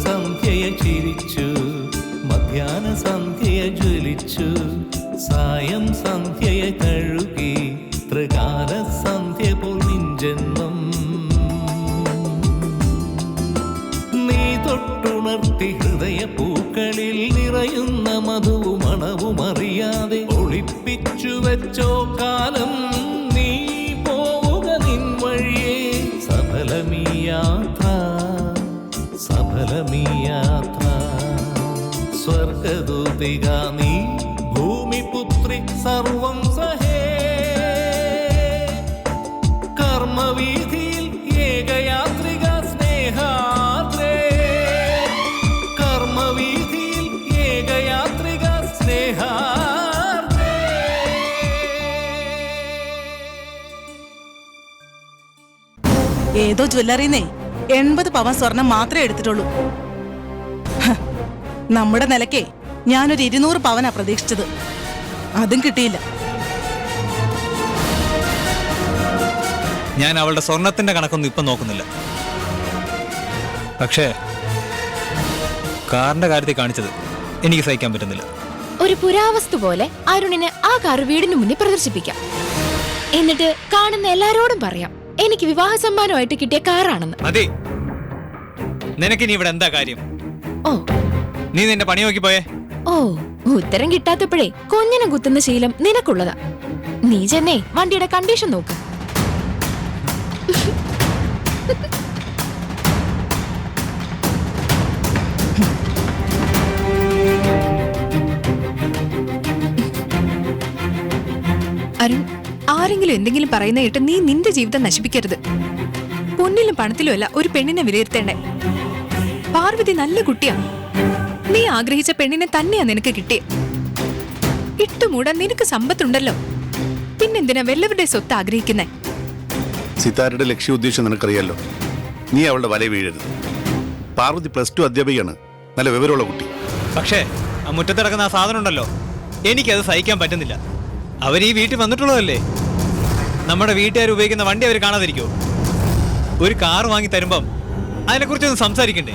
സന്ധ്യയെ ചിരിച്ചു, മധ്യാഹ്ന സന്ധ്യയെ ജ്വലിച്ചു, സായം സന്ധ്യയെ കഴുകി, ത്രികാല സന്ധ്യ പോൽ നിൻ ജന്മം. നീ തൊട്ടുണർത്തി ഹൃദയ പൂക്കളിൽ നിറയുന്ന മധുവും മണവും അറിയാതെ ഒളിപ്പിച്ചു വെച്ചോ കാലം. നീ പോവുക നിൻ വഴിയേ, സഫലമീ യാത്ര, സഫലമീ യാത്ര. സ്വർഗദൂതിക നീ, ഭൂമിപുത്രി സർവം സഹേ. കർമ്മവീഥിയിൽ ഏകയാത്രിക സ്നേഹാദ്രേ, കർമ്മവീഥിയിൽ ഏകയാത്രിക സ്നേഹാദ്രേ. ഏതോ ജ്വല്ലറിന്നേ 80 പവൻ സ്വർണം മാത്രമേ എടുത്തിട്ടുള്ളൂ. നമ്മുടെ നിലയ്ക്ക് ഞാനൊരു 200 പവനാ പ്രതീക്ഷിച്ചത്, അതും കിട്ടിയില്ല. ഞാൻ അവളുടെ സ്വർണത്തിന്റെ കണക്കൊന്നും ഇപ്പം നോക്കുന്നില്ല. പക്ഷേ കാറിന്റെ കാര്യത്തിൽ കാണിച്ചത് എനിക്ക് സഹിക്കാൻ പറ്റുന്നില്ല. ഒരു പുരാവസ്തു പോലെ അരുണിന് ആ കാർ വീടിന് മുന്നിൽ പ്രദർശിപ്പിക്കാം. എന്നിട്ട് കാണുന്ന എല്ലാരോടും പറയാം എനിക്ക് വിവാഹ സമ്മാനമായിട്ട് കിട്ടിയ കാറാണെന്ന്. അതെ, നിനക്കിനി ഇവിടെ എന്താ കാര്യം? ഓ, നീ നിന്റെ പണി നോക്കി പോയേ. ഓ, ഉത്തരം കിട്ടാത്തപ്പോഴേ കൊഞ്ഞനം കുത്തുന്ന ശീലം നിനക്കുള്ളതാ. നീ ചെന്നേ വണ്ടിയുടെ കണ്ടീഷൻ നോക്ക്. അരുൺ, ആരെങ്കിലും എന്തെങ്കിലും പറയുന്ന കേട്ട് നീ നിന്റെ ജീവിതം നശിപ്പിക്കരുത്. പൊന്നിലും പണത്തിലും അല്ല ഒരു പെണ്ണിനെ വിലയിരുത്തേണ്ടേ. പാർവതി നല്ല കുട്ടിയാ. നീ ആഗ്രഹിച്ച പെണ്ണിനെ തന്നെയാ നിനക്ക് കിട്ടിയ. ഇട്ടുമൂടാൻ നിനക്ക് സമ്പത്തുണ്ടല്ലോ, പിന്നെന്തിനാ വല്ലവരുടെ സ്വത്ത് ആഗ്രഹിക്കുന്നേ? സിതാരയുടെ ലക്ഷ്യോദ്ദേശം നിനക്കറിയാലോ. നീ അവളുടെ വല വീഴരുത്. പാർവതി +2 അധ്യാപികയാണ്, നല്ല വിവരമുള്ള കുട്ടി. പക്ഷേ ആ മുറ്റത്തിടക്കുന്ന ആ സാധനം ഉണ്ടല്ലോ, എനിക്കത് സഹിക്കാൻ പറ്റുന്നില്ല. അവർ ഈ വീട്ടിൽ വന്നിട്ടുള്ളതല്ലേ. നമ്മുടെ വീട്ടുകാർ ഉപയോഗിക്കുന്ന വണ്ടി അവർ കാണാതിരിക്കുമോ? ഒരു കാർ വാങ്ങി തരുമ്പം അതിനെക്കുറിച്ചൊന്നും സംസാരിക്കണ്ടേ?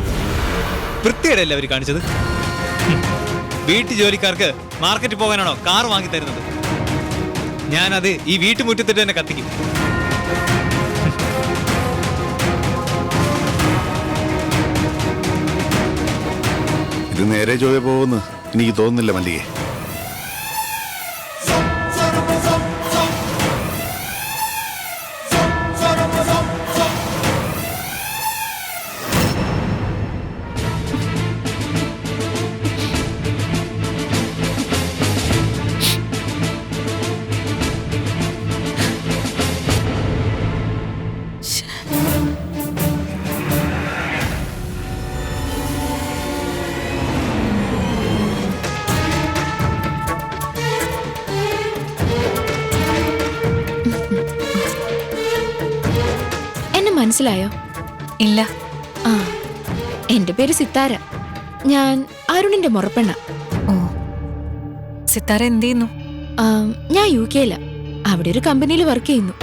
വൃത്തികേടല്ലേ അവർ കാണിച്ചത്? വീട്ടു ജോലിക്കാർക്ക് മാർക്കറ്റിൽ പോകാനാണോ കാർ വാങ്ങി തരുന്നത്? ഞാനത് ഈ വീട്ടുമുറ്റത്തിട്ട് തന്നെ കത്തിക്കും. ഇത് നേരെ ചൊവ്വേ പോകുമെന്ന് എനിക്ക് തോന്നുന്നില്ല മല്ലികേ. മനസ്സിലായോ? ഇല്ല. ആ, എന്റെ പേര് സിത്താര. ഞാൻ അരുണിന്റെ മുറപ്പെണ്ണ. ഓ, സിത്താര എന്ത് ചെയ്യുന്നു? ഞാൻ UK-ല, അവിടെ ഒരു കമ്പനിയിൽ വർക്ക് ചെയ്യുന്നു.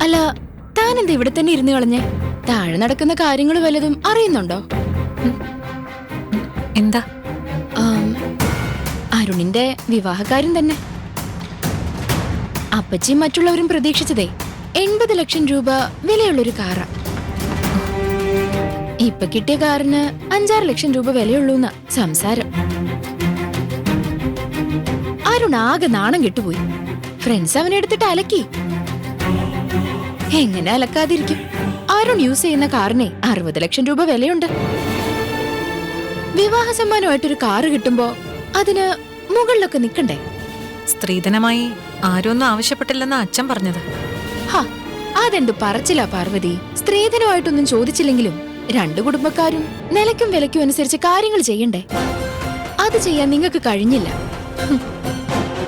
അല്ല, താൻ എന്താ ഇവിടെ തന്നെ ഇരുന്ന് കളഞ്ഞേ? താഴെ നടക്കുന്ന കാര്യങ്ങൾ വല്ലതും അറിയുന്നുണ്ടോ? എന്താ? അരുണിന്റെ വിവാഹകാര്യം തന്നെ. അപ്പച്ചിയും മറ്റുള്ളവരും പ്രതീക്ഷിച്ചതേ 80 ലക്ഷം രൂപ വിലയുള്ളൊരു കാറാ. ഇപ്പൊ കിട്ടിയ കാറിന് 5-6 ലക്ഷം രൂപ വിലയുള്ളൂന്ന സംസാരം. അരുൺ ആകെ നാണം കെട്ടുപോയി. ഫ്രണ്ട്സ് അവനെ എടുത്തിട്ട് അലക്കി. എങ്ങനെ അലക്കാതിരിക്കും? അരുൺ യൂസ് ചെയ്യുന്ന കാറിനെ 60 ലക്ഷം രൂപ വിലയുണ്ട്. വിവാഹ സമ്മാനമായിട്ടൊരു കാറ് കിട്ടുമ്പോ അതിന് മുകളിലൊക്കെ നിക്കണ്ടേ? സ്ത്രീധനമായി ആരൊന്നും ആവശ്യപ്പെട്ടില്ലെന്നാ അച്ഛൻ പറഞ്ഞത്. അതെന്ത് പറച്ചില്ല പാർവതി. സ്ത്രീധനമായിട്ടൊന്നും ചോദിച്ചില്ലെങ്കിലും 2 കുടുംബക്കാരും നിലയ്ക്കും വിലയ്ക്കും അനുസരിച്ച് കാര്യങ്ങൾ ചെയ്യണ്ടേ? അത് ചെയ്യാൻ നിങ്ങൾക്ക് കഴിഞ്ഞില്ല.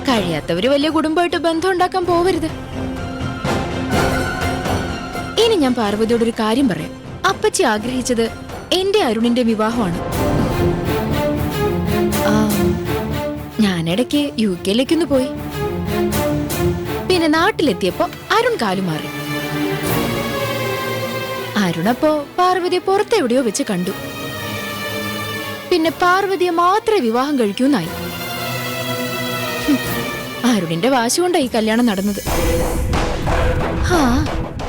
കഴിയാത്തവര് വലിയ കുടുംബമായിട്ട് ബന്ധം ഉണ്ടാക്കാൻ പോവരുത്. ഇനി ഞാൻ പാർവതിയോടൊരു കാര്യം പറയാം. അപ്പച്ചി ആഗ്രഹിച്ചത് എന്റെ അരുണിന്റെ വിവാഹമാണ്. ഞാനിടയ്ക്ക് UK-ലേക്കൊന്ന് പോയി. പിന്നെ നാട്ടിലെത്തിയപ്പോ അരുൺ കാലുമാറി. അരുണപ്പോ പാർവതിയെ പുറത്തെവിടെയോ വെച്ച് കണ്ടു. പിന്നെ പാർവതിയെ മാത്രമേ വിവാഹം കഴിക്കൂന്നായി. അരുണിന്റെ വാശി കൊണ്ടാ ഈ കല്യാണം നടന്നത്. ഹാ,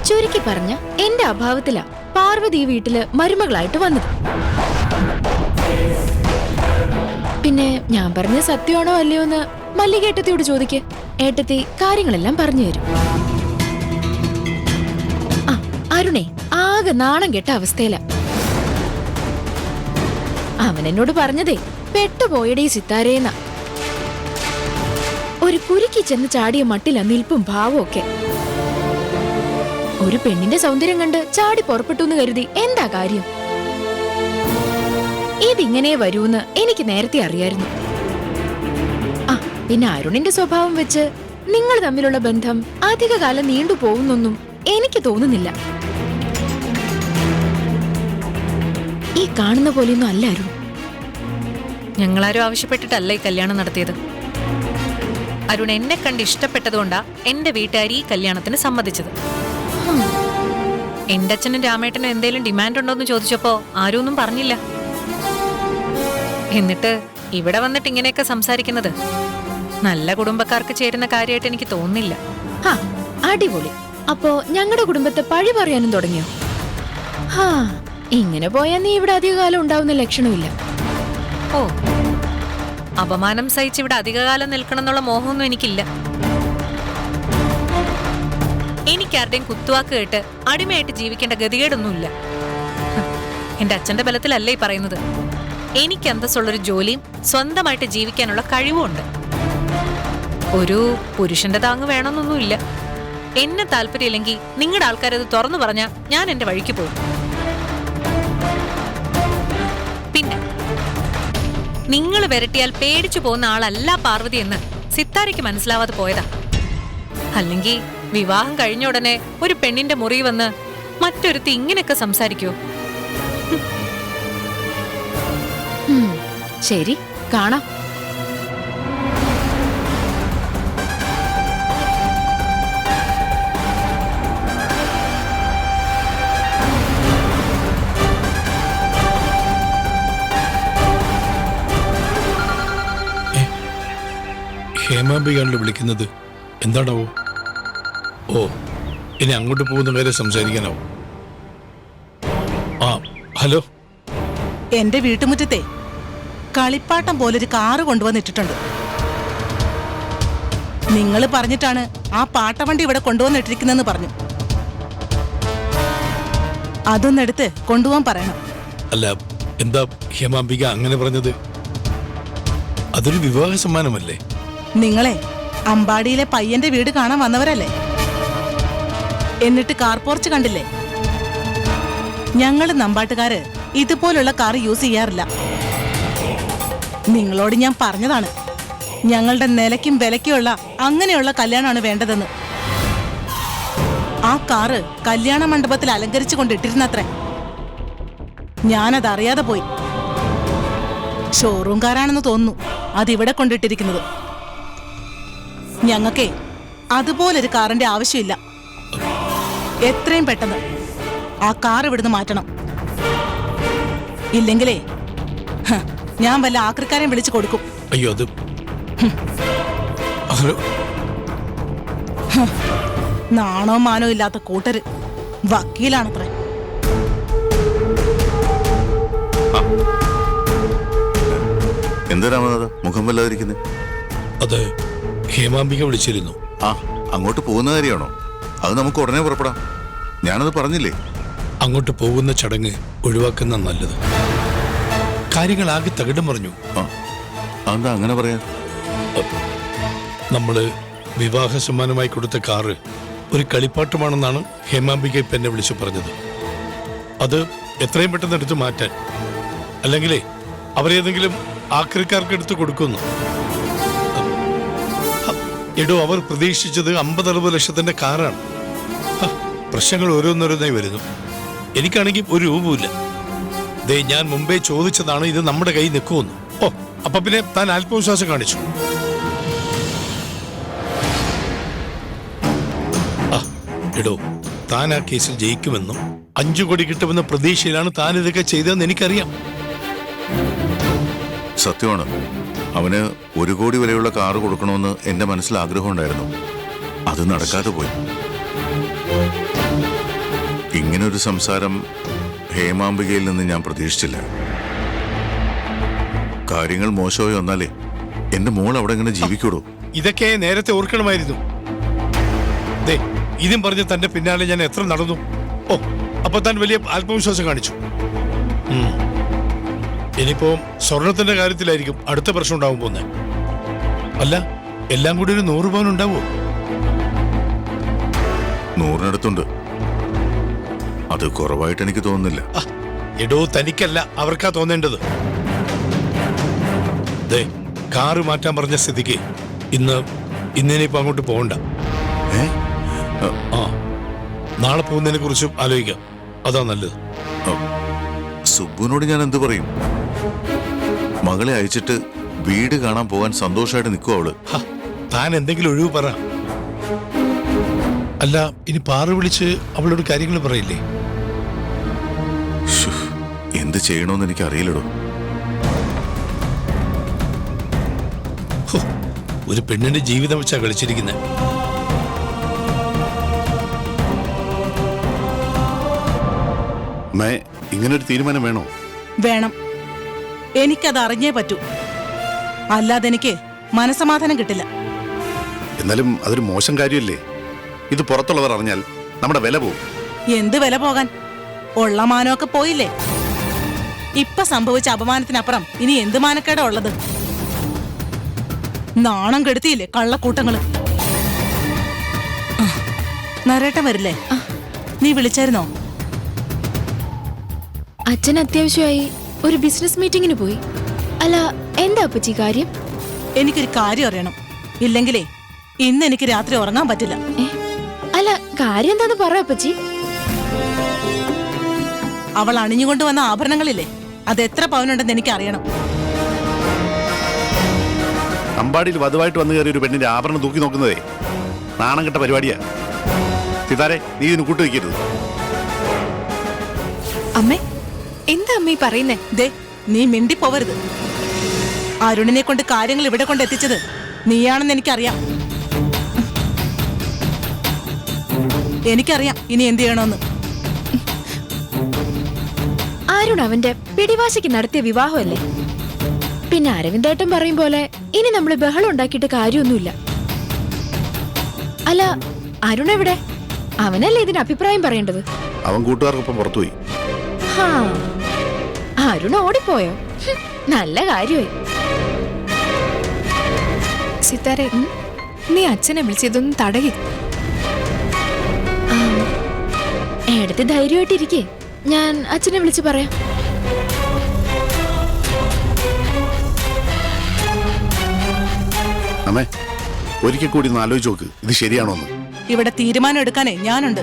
ചുരുക്കി പറഞ്ഞ എന്റെ അഭാവത്തിലാ പാർവതി ഈ വീട്ടില് മരുമകളായിട്ട് വന്നത്. പിന്നെ ഞാൻ പറഞ്ഞ സത്യമാണോ അല്ലയോ എന്ന് മല്ലികേട്ടത്തിയോട് ചോദിക്ക്. ഏട്ടത്തി കാര്യങ്ങളെല്ലാം പറഞ്ഞു തരും. ആ, അരുണേ ആകെ നാണം കെട്ട അവസ്ഥയില. അവൻ എന്നോട് പറഞ്ഞതേ പെട്ടുപോയടേ സിത്താരേന്ന. ഒരു കുരുക്കി ചെന്ന് ചാടിയ മട്ടില നിൽപ്പും ഭാവവും ഒക്കെ. ഒരു പെണ്ണിന്റെ സൗന്ദര്യം കണ്ട് ചാടി പുറപ്പെട്ടു എന്ന് കരുതി എന്താ കാര്യം? ഇതിങ്ങനെ വരൂന്ന് എനിക്ക് നേരത്തെ അറിയായിരുന്നു. ആ, പിന്നെ അരുണിന്റെ സ്വഭാവം വെച്ച് നിങ്ങൾ തമ്മിലുള്ള ബന്ധം അധികകാലം നീണ്ടു പോകുന്നൊന്നും എനിക്ക് തോന്നുന്നില്ല. ഈ കാണുന്ന പോലെയൊന്നും അല്ല അരുൺ. ഞങ്ങളാരും ആവശ്യപ്പെട്ടിട്ടല്ല ഈ കല്യാണം നടത്തിയത്. അരുൺ എന്നെ കണ്ട് ഇഷ്ടപ്പെട്ടതുകൊണ്ടാ എന്റെ വീട്ടുകാർ ഈ കല്യാണത്തിന് സമ്മതിച്ചത്. എന്റെ അച്ഛനും രാമേട്ടനും എന്തെങ്കിലും ഡിമാൻഡ് ഉണ്ടോന്ന് ചോദിച്ചപ്പോ ആരും ഒന്നും പറഞ്ഞില്ല. എന്നിട്ട് ഇവിടെ വന്നിട്ട് ഇങ്ങനെയൊക്കെ സംസാരിക്കുന്നത് നല്ല കുടുംബക്കാർക്ക് ചേരുന്ന കാര്യമായിട്ട് എനിക്ക് തോന്നുന്നില്ല. ഹാ, അടിപൊളി. അപ്പോ ഞങ്ങളുടെ കുടുംബത്തെ പഴി പറയാനും തുടങ്ങിയോ? ഹാ, ഇങ്ങനെ പോയാ നീ ഇവിടെ അധികകാലം ഉണ്ടാവുന്ന ലക്ഷണമില്ല. ഓ, അപമാനം സഹിച്ച് ഇവിടെ അധികകാലം നിൽക്കണം എന്നുള്ള മോഹമൊന്നും എനിക്കില്ല. എനിക്കാരുടെയും കുത്തുവാക്ക് കേട്ട് അടിമയായിട്ട് ജീവിക്കേണ്ട ഗതികേടൊന്നുമില്ല. എന്റെ അച്ഛന്റെ ബലത്തിലല്ലേ ഈ പറയുന്നത്. എനിക്ക് അന്തസ്സുള്ളൊരു ജോലിയും സ്വന്തമായിട്ട് ജീവിക്കാനുള്ള കഴിവുമുണ്ട്. ഒരു പുരുഷന്റെ താങ്ങ് വേണമെന്നൊന്നുമില്ല. എന്നെ താല്പര്യമില്ലെങ്കിൽ നിങ്ങളുടെ ആൾക്കാരത് തുറന്നു പറഞ്ഞാൽ ഞാൻ എന്റെ വഴിക്ക് പോകും. പിന്നെ നിങ്ങൾ വിരട്ടിയാൽ പേടിച്ചു പോകുന്ന ആളല്ല പാർവതി എന്ന് സിത്താരയ്ക്ക് മനസ്സിലാവാതെ പോയതാ. അല്ലെങ്കിൽ വിവാഹം കഴിഞ്ഞ ഉടനെ ഒരു പെണ്ണിന്റെ മുറി വന്ന് മറ്റൊരുത്തി ഇങ്ങനെയൊക്കെ സംസാരിക്കോ? ശരി, കാണാം. ഹേമാംബികയാണല്ലോ വിളിക്കുന്നത്. എന്താണാവോ? ഓ, ഇനി അങ്ങോട്ട് പോകുന്ന കാര്യം സംസാരിക്കാനാവോ? ആ, ഹലോ. എന്റെ വീട്ടുമുറ്റത്തെ കളിപ്പാട്ടം പോലൊരു കാറ് കൊണ്ടുവന്നിട്ടിട്ടുണ്ട്. നിങ്ങൾ പറഞ്ഞിട്ടാണ് ആ പാട്ടവണ്ടി ഇവിടെ കൊണ്ടുവന്നിട്ടിരിക്കുന്നെന്ന് പറഞ്ഞു. അതൊന്നെടുത്ത് കൊണ്ടുപോകാൻ പറയണം. അല്ല, എന്താ ഹേമാംബിക അങ്ങനെ പറഞ്ഞത്? അതൊരു വിവാഹ സമ്മാനമല്ലേ? നിങ്ങളെ അമ്പാടിയിലെ പയ്യന്റെ വീട് കാണാൻ വന്നവരല്ലേ? എന്നിട്ട് കാർ പോർച്ച് കണ്ടില്ലേ? ഞങ്ങൾ നമ്പാട്ടുകാര് ഇതുപോലുള്ള കാർ യൂസ് ചെയ്യാറില്ല. നിങ്ങളോട് ഞാൻ പറഞ്ഞതാണ്, ഞങ്ങളുടെ നിലയ്ക്കും വിലയ്ക്കുമുള്ള അങ്ങനെയുള്ള കല്യാണമാണ് വേണ്ടതെന്ന്. ആ കാറ് കല്യാണ മണ്ഡപത്തിൽ അലങ്കരിച്ചു കൊണ്ടിട്ടിരുന്നത്രേ. ഞാനതറിയാതെ പോയി. ഷോറൂം കാറാണെന്ന് തോന്നുന്നു അതിവിടെ കൊണ്ടിട്ടിരിക്കുന്നത്. ഞങ്ങൾക്കേ അതുപോലൊരു കാറിന്റെ ആവശ്യമില്ല. എത്രയും പെട്ടെന്ന് ആ കാർ ഇവിടുന്ന് മാറ്റണം. ഇല്ലെങ്കിലേ ഞാൻ വല്ല ആക്രിക്കാരെയും വിളിച്ചു കൊടുക്കും. അയ്യോ, അത് നാണോ മാനോ ഇല്ലാത്ത കൂട്ടര് വക്കീലാണത്രേ. എന്താ രാമനാഥ മുഖം വല്ലാതിരിക്കുന്നത്? അത് ഹേമാംബിക വിളിച്ചിരുന്നു. ആ, അങ്ങോട്ട് പോകുന്ന കാര്യമാണോ? അത് നമുക്ക് ഉടനെ പുറപ്പെടാം. ഞാനത് പറഞ്ഞില്ലേ? അങ്ങോട്ട് പോകുന്ന ചടങ്ങ് ഒഴിവാക്കുന്ന നല്ലത്. കാര്യങ്ങളാകെ തകിടം പറഞ്ഞു. ആ, അതെന്താ അങ്ങനെ പറയാ? നമ്മള് വിവാഹ സമ്മാനമായി കൊടുത്ത കാറ് ഒരു കളിപ്പാട്ടമാണെന്നാണ് ഹേമാംബിക ഇപ്പം എന്നെ വിളിച്ചു പറഞ്ഞത്. അത് എത്രയും പെട്ടെന്ന് എടുത്ത് മാറ്റാൻ, അല്ലെങ്കിലേ അവരേതെങ്കിലും ആക്രിക്കാർക്ക് എടുത്ത് കൊടുക്കുന്നു. എടോ, അവർ പ്രതീക്ഷിച്ചത് 50-60 ലക്ഷത്തിന്റെ കാറാണ്. പ്രശ്നങ്ങൾ ഓരോന്നോരോന്നായി വരുന്നു. എനിക്കാണെങ്കിൽ ഒരു രൂപമില്ല. ദേ, ഞാൻ മുമ്പേ ചോദിച്ചതാണ് ഇത് നമ്മുടെ കയ്യിൽ നിൽക്കുമെന്ന്. ഓ, അപ്പൊ പിന്നെ താൻ ആത്മവിശ്വാസം കാണിച്ചു. എടോ, താൻ ആ കേസിൽ ജയിക്കുമെന്നും 5 കോടി കിട്ടുമെന്ന പ്രതീക്ഷയിലാണ് താൻ ഇതൊക്കെ ചെയ്തതെന്ന് എനിക്കറിയാം. സത്യമാണ്, അവന് 1 കോടി വിലയുള്ള കാറ് കൊടുക്കണമെന്ന് എന്റെ മനസ്സിൽ ആഗ്രഹമുണ്ടായിരുന്നു. അത് നടക്കാതെ പോയി. ഇങ്ങനൊരു സംസാരം ഹേമാംബികയിൽ നിന്ന് ഞാൻ പ്രതീക്ഷിച്ചില്ല. കാര്യങ്ങൾ മോശമായി വന്നാലേ എന്റെ മോൾ അവിടെ എങ്ങനെ ജീവിക്കൂടൂ? ഇതൊക്കെ നേരത്തെ ഓർക്കണമായിരുന്നു. ദേ, ഇതും പറഞ്ഞ് തന്റെ പിന്നാലെ ഞാൻ എത്ര നടന്നു. ഓ, അപ്പൊ താൻ വലിയ ആത്മവിശ്വാസം കാണിച്ചു. ഇനിയിപ്പോ സ്വർണത്തിന്റെ കാര്യത്തിലായിരിക്കും അടുത്ത പ്രശ്നം ഉണ്ടാവും പോന്നെ. അല്ല, എല്ലാം കൂടി ഒരു 100 പവൻ ഉണ്ടാവോ? 100-നടുത്തുണ്ട്. അത് കുറവായിട്ട് എനിക്ക് തോന്നുന്നില്ല. എടോ, തനിക്കല്ല അവർക്കാ തോന്നേണ്ടത്. ദേ, കാറ് മാറ്റാൻ പറഞ്ഞ സ്ഥിതിക്ക് ഇന്നിനിപ്പോ അങ്ങോട്ട് പോകണ്ട. ആ, നാളെ പോകുന്നതിനെ കുറിച്ചും ആലോചിക്കാം. അതാ നല്ലത്. സുബുവിനോട് ഞാൻ എന്തു പറയും? മകളെ അയച്ചിട്ട് വീട് കാണാൻ പോകാൻ സന്തോഷമായിട്ട് നിൽക്കും അവള്. താൻ എന്തെങ്കിലും ഒഴിവ് പറ. അല്ല, ഇനി പാറ വിളിച്ച് അവളോട് കാര്യങ്ങൾ പറയില്ലേ? എന്ത് ചെയ്യണമെന്ന് എനിക്ക് അറിയില്ലടോ. ഒരു പെണ്ണിന്റെ ജീവിതം വെച്ചാ കളിച്ചിരിക്കുന്നത്. ഇങ്ങനൊരു തീരുമാനം വേണോ? വേണം. എനിക്കത് അറിഞ്ഞേ പറ്റൂ. അല്ലാതെ എനിക്ക് മനസമാധാനം കിട്ടില്ല. എന്നാലും അതൊരു മോശം കാര്യമല്ലേ? ഇത് പുറത്തുള്ളവർ അറിഞ്ഞാൽ നമ്മുടെ വില പോകും. എന്ത് വില പോകാൻ? ഉള്ള മാനമൊക്കെ പോയില്ലേ? ഇപ്പൊ സംഭവിച്ച അപമാനത്തിനപ്പുറം ഇനി എന്ത് മാനക്കേടാ ഉള്ളത്? നാണം കെടുത്തിയില്ലേ കള്ളക്കൂട്ടങ്ങള്. നരേട്ടൻ വരില്ലേ? നീ വിളിച്ചായിരുന്നോ? അച്ഛൻ അത്യാവശ്യമായി ഒരു ബിസിനസ് മീറ്റിംഗിന് പോയി. അല്ല, എന്താ അപ്പച്ചി കാര്യം? എനിക്കൊരു കാര്യം അറിയണം. ഇല്ലെങ്കിലേ ഇന്ന് എനിക്ക് രാത്രി ഉറങ്ങാൻ പറ്റില്ല. അല്ല, കാര്യം എന്താന്ന് പറ അപ്പച്ചി. അവൾ അണിഞ്ഞുകൊണ്ട് വന്ന ആഭരണങ്ങളില്ലേ, അത് എത്ര പവനുണ്ടെന്ന് എനിക്ക് അറിയണം. അമ്പാടിയിൽ വധുവായിട്ട് വന്നു കയറിയ ഒരു പെണ്ണിന്റെ ആഭരണം തൂക്കി നോക്കുന്നതേ നാണം കെട്ട പരിപാടിയാ. സിതാരെ, നീ ഇതിന് കൂട്ടുവയ്ക്കരുത്. അമ്മേ, എന്താ അമ്മ ഈ പറയുന്നേ? ദേ, നീ മിണ്ടിപ്പോവരുത്. അരുണിനെ കൊണ്ട് കാര്യങ്ങൾ ഇവിടെ കൊണ്ട് എത്തിച്ചത് നീയാണെന്ന് എനിക്കറിയാം. എനിക്കറിയാം ഇനി എന്ത് ചെയ്യണമെന്ന്. അരുൺ അവന്റെ പിടിവാശിക്ക് നടത്തിയ വിവാഹമല്ലേ? പിന്നെ അരവിന്ദേട്ടൻ പറയും പോലെ ഇനി നമ്മള് ബഹളം ഉണ്ടാക്കിയിട്ട് കാര്യമൊന്നുമില്ല. അല്ല, അരുൺ എവിടെ? അവനല്ലേ ഇതിന് അഭിപ്രായം പറയേണ്ടത്? അവൻ കൂട്ടുകാർക്കൊപ്പം പുറത്തുപോയി. അരുൺ ഓടിപ്പോയോ? നല്ല കാര്യമായി. സിത്താരെ, നീ അച്ഛനെ വിളിച്ചതൊന്നും തടയി. എടുത്ത് ധൈര്യമായിട്ടിരിക്കേ, ഞാൻ അച്ഛനെ വിളിച്ച് പറയാം. അമ്മേ, ഒരിക്കൽ കൂടി ഒന്ന് ആലോചിച്ച് നോക്ക്, ഇത് ശരിയാണോന്ന്. ഇവിടെ തീരുമാനം എടുക്കാനേ ഞാനുണ്ട്.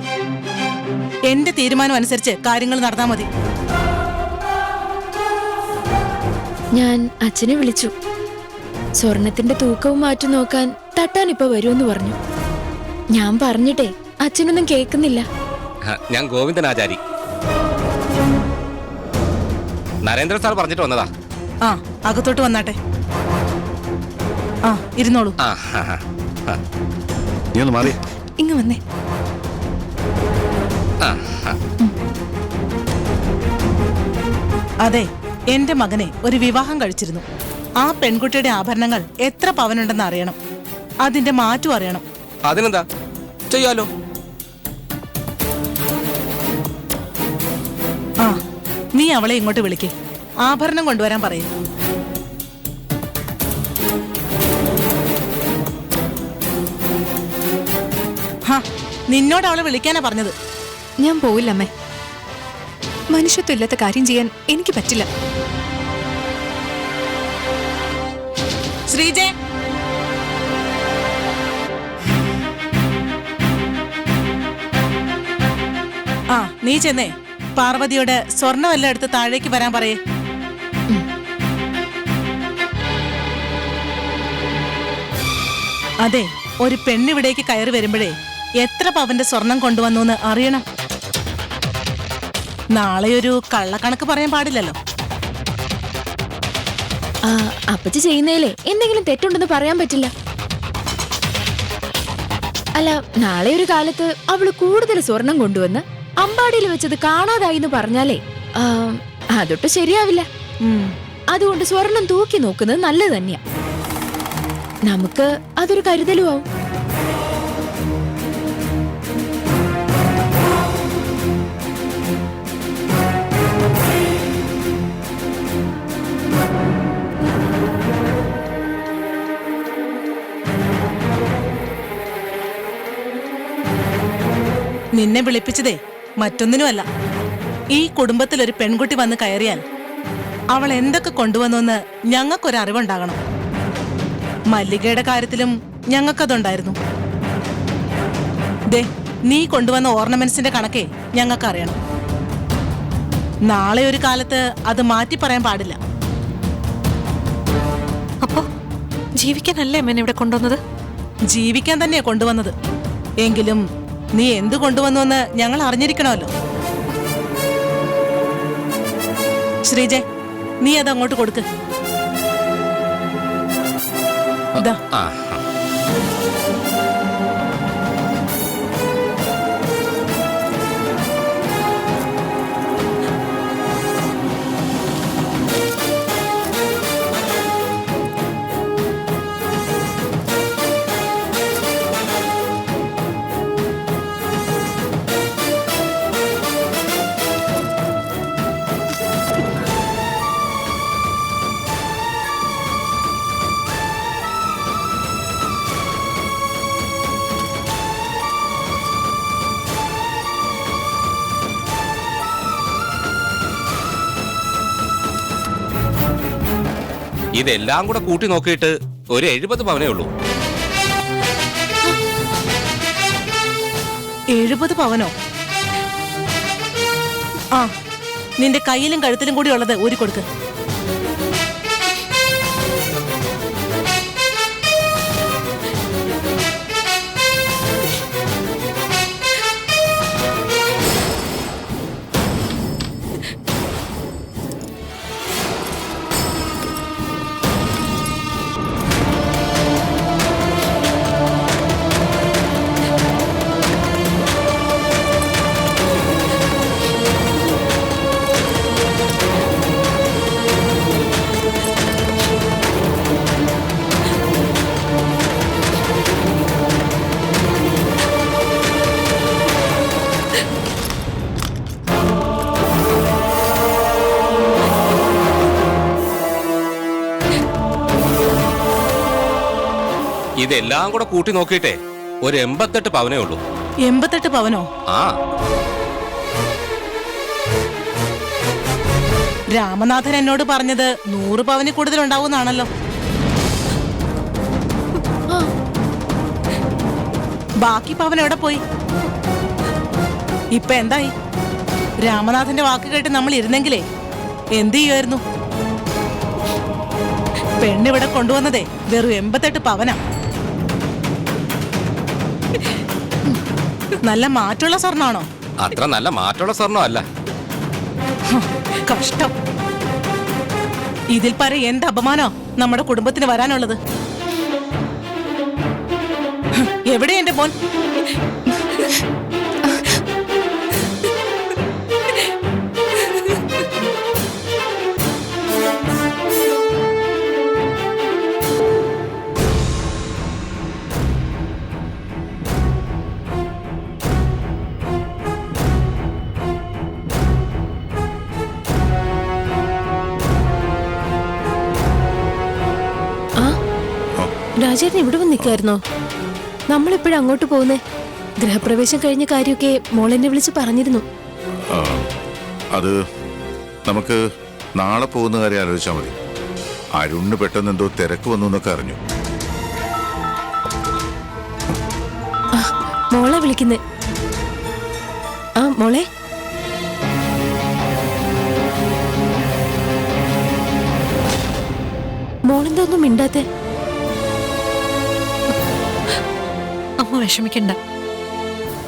എന്റെ തീരുമാനം അനുസരിച്ച് കാര്യങ്ങൾ നടന്നാ മതി. ഞാൻ അച്ഛനെ വിളിച്ചു. സ്വർണത്തിന്റെ തൂക്കവും മാറ്റി നോക്കാൻ തട്ടാൻ ഇപ്പൊ വരുമെന്ന് പറഞ്ഞു. ഞാൻ പറഞ്ഞിട്ടേ അച്ഛനൊന്നും കേൾക്കുന്നില്ല. ഞാൻ ഗോവിന്ദനാചാരി. നരേന്ദ്രൻ സാർ പറഞ്ഞിട്ട് വന്നതാ. ആ, അകത്തോട്ട് വന്നാട്ടെ. ആ, ഇരുന്നോളൂ. നീ ഒന്ന് മാറി. ഇങ്ങ് വന്നേ. അതെ, എന്റെ മകനെ ഒരു വിവാഹം കഴിച്ചിരുന്നു. ആ പെൺകുട്ടിയുടെ ആഭരണങ്ങൾ എത്ര പവനുണ്ടെന്ന് അറിയണം. അതിന്റെ മാറ്റം അറിയണം. അതിനെന്താ, ചെയ്യാലോ. ആ, നീ അവളെ ഇങ്ങോട്ട് വിളിക്കേ. ആഭരണം കൊണ്ടുവരാൻ പറയും. നിന്നോട് അവളെ വിളിക്കാനാ പറഞ്ഞത്. ഞാൻ പോവില്ലമ്മേ. മനുഷ്യത്വം ഇല്ലാത്ത കാര്യം ചെയ്യാൻ എനിക്ക് പറ്റില്ല. ശ്രീജേ, ആ, നീ ചെന്നേ പാർവതിയോട് സ്വർണ്ണമെല്ലാം എടുത്ത് താഴേക്ക് വരാൻ പറയേ. അതെ, ഒരു പെണ്ണിവിടേക്ക് കയറി വരുമ്പോഴേ എത്ര പവന്റെ സ്വർണം കൊണ്ടുവന്നു എന്ന് അറിയണം. നാളെ ഒരു കള്ളക്കണക്ക് പറയാൻ പാടില്ലല്ലോ. അപ്പച്ചി ചെയ്യുന്നതിലേ എന്തെങ്കിലും തെറ്റുണ്ടെന്ന് പറയാൻ പറ്റില്ല. അല്ല, നാളെ ഒരു കാലത്ത് അവള് കൂടുതൽ സ്വർണം കൊണ്ടുവന്ന് അമ്പാടിയിൽ വെച്ചത് കാണാതായി എന്ന് പറഞ്ഞാലേ അതൊട്ട് ശരിയാവില്ല. അതുകൊണ്ട് സ്വർണം തൂക്കി നോക്കുന്നത് നല്ലത് തന്നെയാ. നമുക്ക് അതൊരു കരുതലും ആവും. നിന്നെ വിളിപ്പിച്ചതേ മറ്റൊന്നിനുമല്ല. ഈ കുടുംബത്തിൽ ഒരു പെൺകുട്ടി വന്ന് കയറിയാൽ അവൾ എന്തൊക്കെ കൊണ്ടുവന്നുവെന്ന് ഞങ്ങൾക്കൊരറിവുണ്ടാകണം. മല്ലികയുടെ കാര്യത്തിലും ഞങ്ങൾക്കതുണ്ടായിരുന്നു. ദേ, നീ കൊണ്ടുവന്ന ഓർണമെന്റ്സിന്റെ കണക്കേ ഞങ്ങൾക്കറിയണം. നാളെ ഒരു കാലത്ത് അത് മാറ്റി പറയാൻ പാടില്ല. അപ്പോ ജീവിക്കാനല്ലേ അമ്മേനെ ഇവിടെ കൊണ്ടുവന്നത്? ജീവിക്കാൻ തന്നെയാ കൊണ്ടുവന്നത്. എങ്കിലും നീ എന്തു കൊണ്ടുവന്നുവെന്ന് ഞങ്ങൾ അറിഞ്ഞിരിക്കണമല്ലോ. ശ്രീജയ്, നീ അത് അങ്ങോട്ട് കൊടുക്ക്. ദാ. ഇതെല്ലാം കൂടെ കൂട്ടി നോക്കിയിട്ട് ഒരു 70 പവനേ ഉള്ളൂ. 70 പവനോ? ആ, നിന്റെ കയ്യിലും കഴുത്തിലും കൂടി ഉള്ളത് ഊരി കൊടുക്ക്. ഇതെല്ലാം കൂടെ കൂട്ടി നോക്കിയിട്ടേ ഒരു 88 പവനേ ഉള്ളൂ. 88 പവനോ? ആ, രാമനാഥൻ എന്നോട് പറഞ്ഞത് 100 പവന് കൂടുതലുണ്ടാവുന്നാണല്ലോ. ബാക്കി പവൻ എവിടെ പോയി? ഇപ്പൊ എന്തായി? രാമനാഥന്റെ വാക്ക് കേട്ട് നമ്മൾ ഇരുന്നെങ്കിലേ എന്ത് ചെയ്യുമായിരുന്നു? പെണ്ണിവിടെ കൊണ്ടുവന്നതേ വെറും 88 പവനാ. നല്ല മാറ്റമുള്ള സ്വർണ്ണാണോ? അത്ര നല്ല മാറ്റമുള്ള സ്വർണ്ണം അല്ല. കഷ്ടം. ഇതിൽ പര എന്ത് അപമാനോ നമ്മുടെ കുടുംബത്തിന് വരാനുള്ളത്? എവിടെ എന്റെ മോൻ? രാജേട്ടൻ ഇവിടെ വന്ന് നിൽക്കായിരുന്നോ? നമ്മളിപ്പോഴും അങ്ങോട്ട് പോകുന്നേ. ഗൃഹപ്രവേശം കഴിഞ്ഞ കാര്യമൊക്കെ മോളെന്നെ വിളിച്ച് പറഞ്ഞിരുന്നു. അത് നമുക്ക് നാളെ പോകുന്ന കാര്യം ആലോചിച്ചാൽ മതി. അരുണിന് പെട്ടെന്ന് എന്തോ തിരക്ക് വന്നു എന്നൊക്കെ അറിഞ്ഞു. മോളെ വിളിക്കുന്നേ. ആ മോളെ, മോളെന്തൊന്നും മിണ്ടാത്തെ? അമ്മ വിഷമിക്കണ്ട.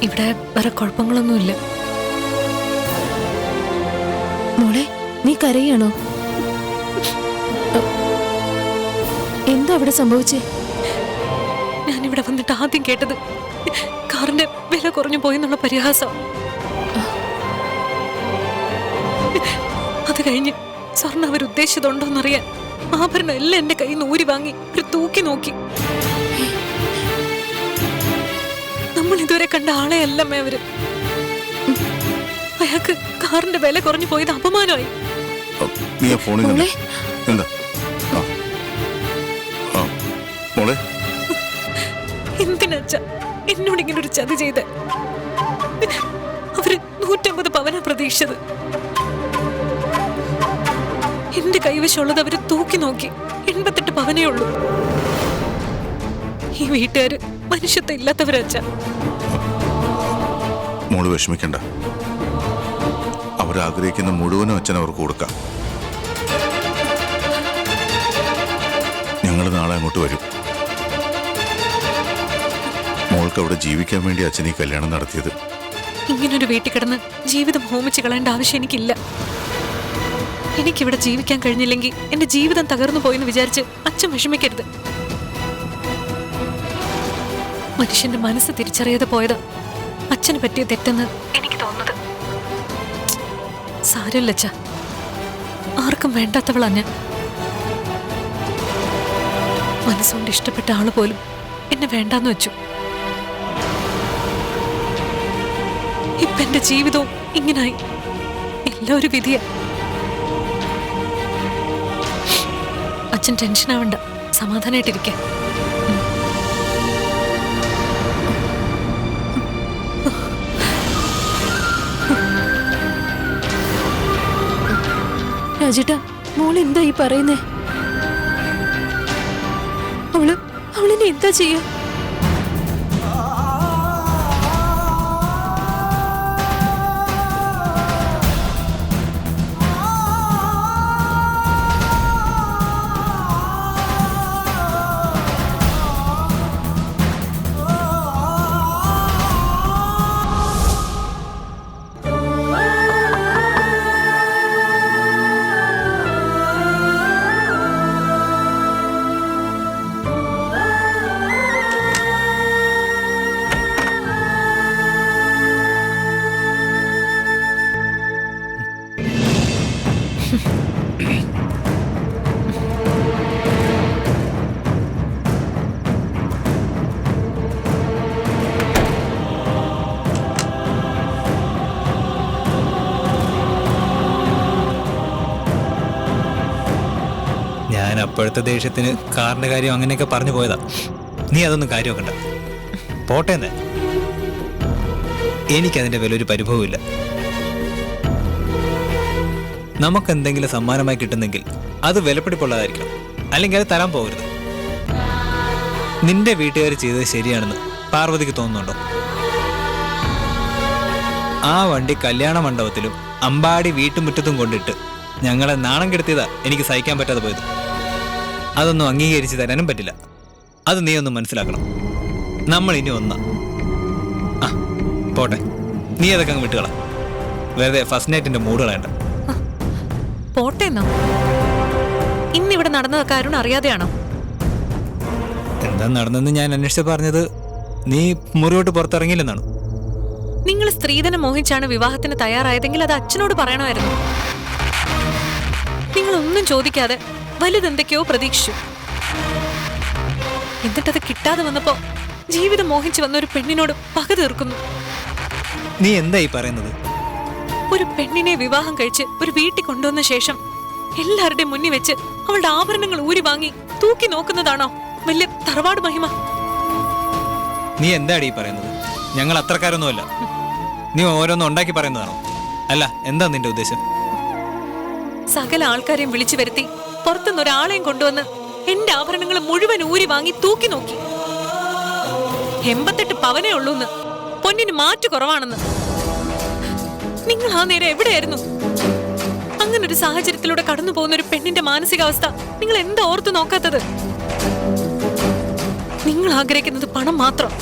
ഇവിടെ വേറെ കുഴപ്പങ്ങളൊന്നുമില്ല. മോളെ നീ കരയാണോ? എന്താ അവിടെ സംഭവിച്ചേ? ഞാനിവിടെ വന്നിട്ട് ആദ്യം കേട്ടത് കാറിന്റെ വില കുറഞ്ഞു പോയെന്നുള്ള പരിഹാസം. അത് കഴിഞ്ഞ് സ്വർണ്ണ അവരുദ്ദേശിച്ചതുണ്ടോന്നറിയാൻ ആഭരണം എല്ലാം എന്റെ കയ്യിൽ നിന്ന് ഊരി വാങ്ങി ഒരു തൂക്കി നോക്കി. നമ്മൾ ഇതുവരെ കണ്ട ആളെ അല്ലമ്മേ അവര്. അയാൾക്ക് കാറിന്റെ വില കുറഞ്ഞു പോയത് അപമാനമായി. നീ ആ ഫോണിൽ നിന്ന് എന്താ മോളെ എന്തിനാച്ച എന്നോട് ഇങ്ങനെ ഒരു ചതി ചെയ്ത്? അവര് 150 പവനാ പ്രതീക്ഷിച്ചത്. എന്റെ കൈവശമുള്ളത് അവര് തൂക്കി നോക്കി 88 പവനേ ഉള്ളൂ. ഈ വീട്ടുകാര് മനുഷ്യത്വം ഇല്ലാത്തവരച്ച. മോള് വിഷമിക്കണ്ട, അവരാഗ്രഹിക്കുന്ന മുഴുവനും അച്ഛൻ അവർക്ക് കൊടുക്കാം. ഞങ്ങൾ നാളെ അങ്ങോട്ട് വരും. മോൾക്ക് അവിടെ ജീവിക്കാൻ വേണ്ടി അച്ഛൻ ഈ കല്യാണം നടത്തിയത്. ഇങ്ങനൊരു വീട്ടിൽ കിടന്ന് ജീവിതം ഹോമിച്ച് കളയേണ്ട ആവശ്യം എനിക്കില്ല. എനിക്കിവിടെ ജീവിക്കാൻ കഴിഞ്ഞില്ലെങ്കിൽ എന്റെ ജീവിതം തകർന്നു പോയെന്ന് വിചാരിച്ച് അച്ഛൻ വിഷമിക്കരുത്. മനുഷ്യന്റെ മനസ്സ് തിരിച്ചറിയാതെ പോയത് അച്ഛന് പറ്റിയ തെറ്റെന്ന് എനിക്ക് തോന്നുന്നത്. സാരമില്ല അച്ഛ, ആർക്കും വേണ്ടാത്തവളാ ഞാൻ. മനസ്സുകൊണ്ട് ഇഷ്ടപ്പെട്ട ആള് പോലും എന്നെ വേണ്ടാന്ന് വെച്ചു. ഇപ്പൊ എന്റെ ജീവിതവും ഇങ്ങനായി. എല്ലാം ഒരു വിധിയാ. അച്ഛൻ ടെൻഷൻ ആവണ്ട, സമാധാനായിട്ടിരിക്ക. രാജേട്ടാ, മോള് എന്താ ഈ പറയുന്നേ? അവളിനെ എന്താ ചെയ്യാ? ഞാൻ അപ്പോഴത്തെ ദേഷ്യത്തിന് കാറിന്റെ കാര്യം അങ്ങനെയൊക്കെ പറഞ്ഞു പോയതാ. നീ അതൊന്നും കാര്യമാക്കണ്ട, പോട്ടേന്ന്. എനിക്കതിന്റെ വില ഒരു പരിഭവമില്ല. നമുക്കെന്തെങ്കിലും സമ്മാനമായി കിട്ടുന്നെങ്കിൽ അത് വിലപിടിപ്പുള്ളതായിരിക്കണം, അല്ലെങ്കിൽ അത് തരാൻ പോകരുത്. നിന്റെ വീട്ടുകാർ ചെയ്തത് ശരിയാണെന്ന് പാർവതിക്ക് തോന്നുന്നുണ്ടോ? ആ വണ്ടി കല്യാണ മണ്ഡപത്തിലും അമ്പാടി വീട്ടുമുറ്റത്തും കൊണ്ടിട്ട് ഞങ്ങളെ നാണം കെടുത്തിയതാ എനിക്ക് സഹിക്കാൻ പറ്റാതെ പോയത്. അതൊന്നും അംഗീകരിച്ച് തരാനും പറ്റില്ല. അത് നീ ഒന്ന് മനസ്സിലാക്കണം. നമ്മൾ ഇനി ഒന്നാ. ആ പോട്ടെ, നീ അതൊക്കെ അങ്ങ് വിട്ടുകള. വെറുതെ ഫസ്റ്റ് നൈറ്റിന്റെ മൂഡ് കളയണ്ട. പോട്ടെന്നോ? ഇന്നിവിടെ നടന്നതൊക്കെ അരുൺ അറിയാതെയാണോ? എന്താ നടന്നെന്ന് ഞാൻ അന്വേഷിച്ച് പറഞ്ഞത് നീ മുറിയോട്ട് പുറത്തിറങ്ങിയില്ലെന്നാണ്. നിങ്ങൾ സ്ത്രീധനം മോഹിച്ചാണ് വിവാഹത്തിന് തയ്യാറായതെങ്കിൽ അത് അച്ഛനോട് പറയണമായിരുന്നു. നിങ്ങളൊന്നും ചോദിക്കാതെ വലുതെന്തൊക്കെയോ പ്രതീക്ഷിച്ചു. എന്നിട്ടത് കിട്ടാതെ വന്നപ്പോ ജീവിതം മോഹിച്ചു വന്ന ഒരു പെണ്ണിനോട് പക തീർക്കുന്നു. നീ എന്താ ഈ പറയുന്നത്? ഒരു പെണ്ണിനെ വിവാഹം കഴിച്ച് ഒരു വീട്ടിൽ കൊണ്ടുവന്ന ശേഷം എല്ലാവരുടെയും മുന്നിൽ വെച്ച് അവളുടെ ആഭരണങ്ങൾ ഊരി വാങ്ങി തൂക്കി നോക്കുന്നതാണോ വലിയ തറവാട് മഹിമ? നീ എന്താടി ഈ പറയുന്നത്? ഞങ്ങൾ അത്രക്കാരൊന്നുമല്ല. നീ ഓരോന്നും ഉണ്ടാക്കി പറയുന്നതാണോ? അല്ല, എന്താ നിന്റെ ഉദ്ദേശം? സകല ആൾക്കാരെയും വിളിച്ചു വരുത്തി പുറത്തുനിന്ന് ഒരാളെയും കൊണ്ടുവന്ന് എന്റെ ആഭരണങ്ങൾ മുഴുവൻ ഊരി വാങ്ങി തൂക്കി നോക്കി. 88 പവനേ ഉള്ളൂന്ന്, പൊന്നിന് മാറ്റു കുറവാണെന്ന്. നിങ്ങൾ ആ നേരം എവിടെയായിരുന്നു? അങ്ങനൊരു സാഹചര്യത്തിലൂടെ കടന്നു പോകുന്ന ഒരു പെണ്ണിന്റെ മാനസികാവസ്ഥ നിങ്ങൾ എന്താ ഓർത്തു നോക്കാത്തത്? നിങ്ങൾ ആഗ്രഹിക്കുന്നത് പണം മാത്രം.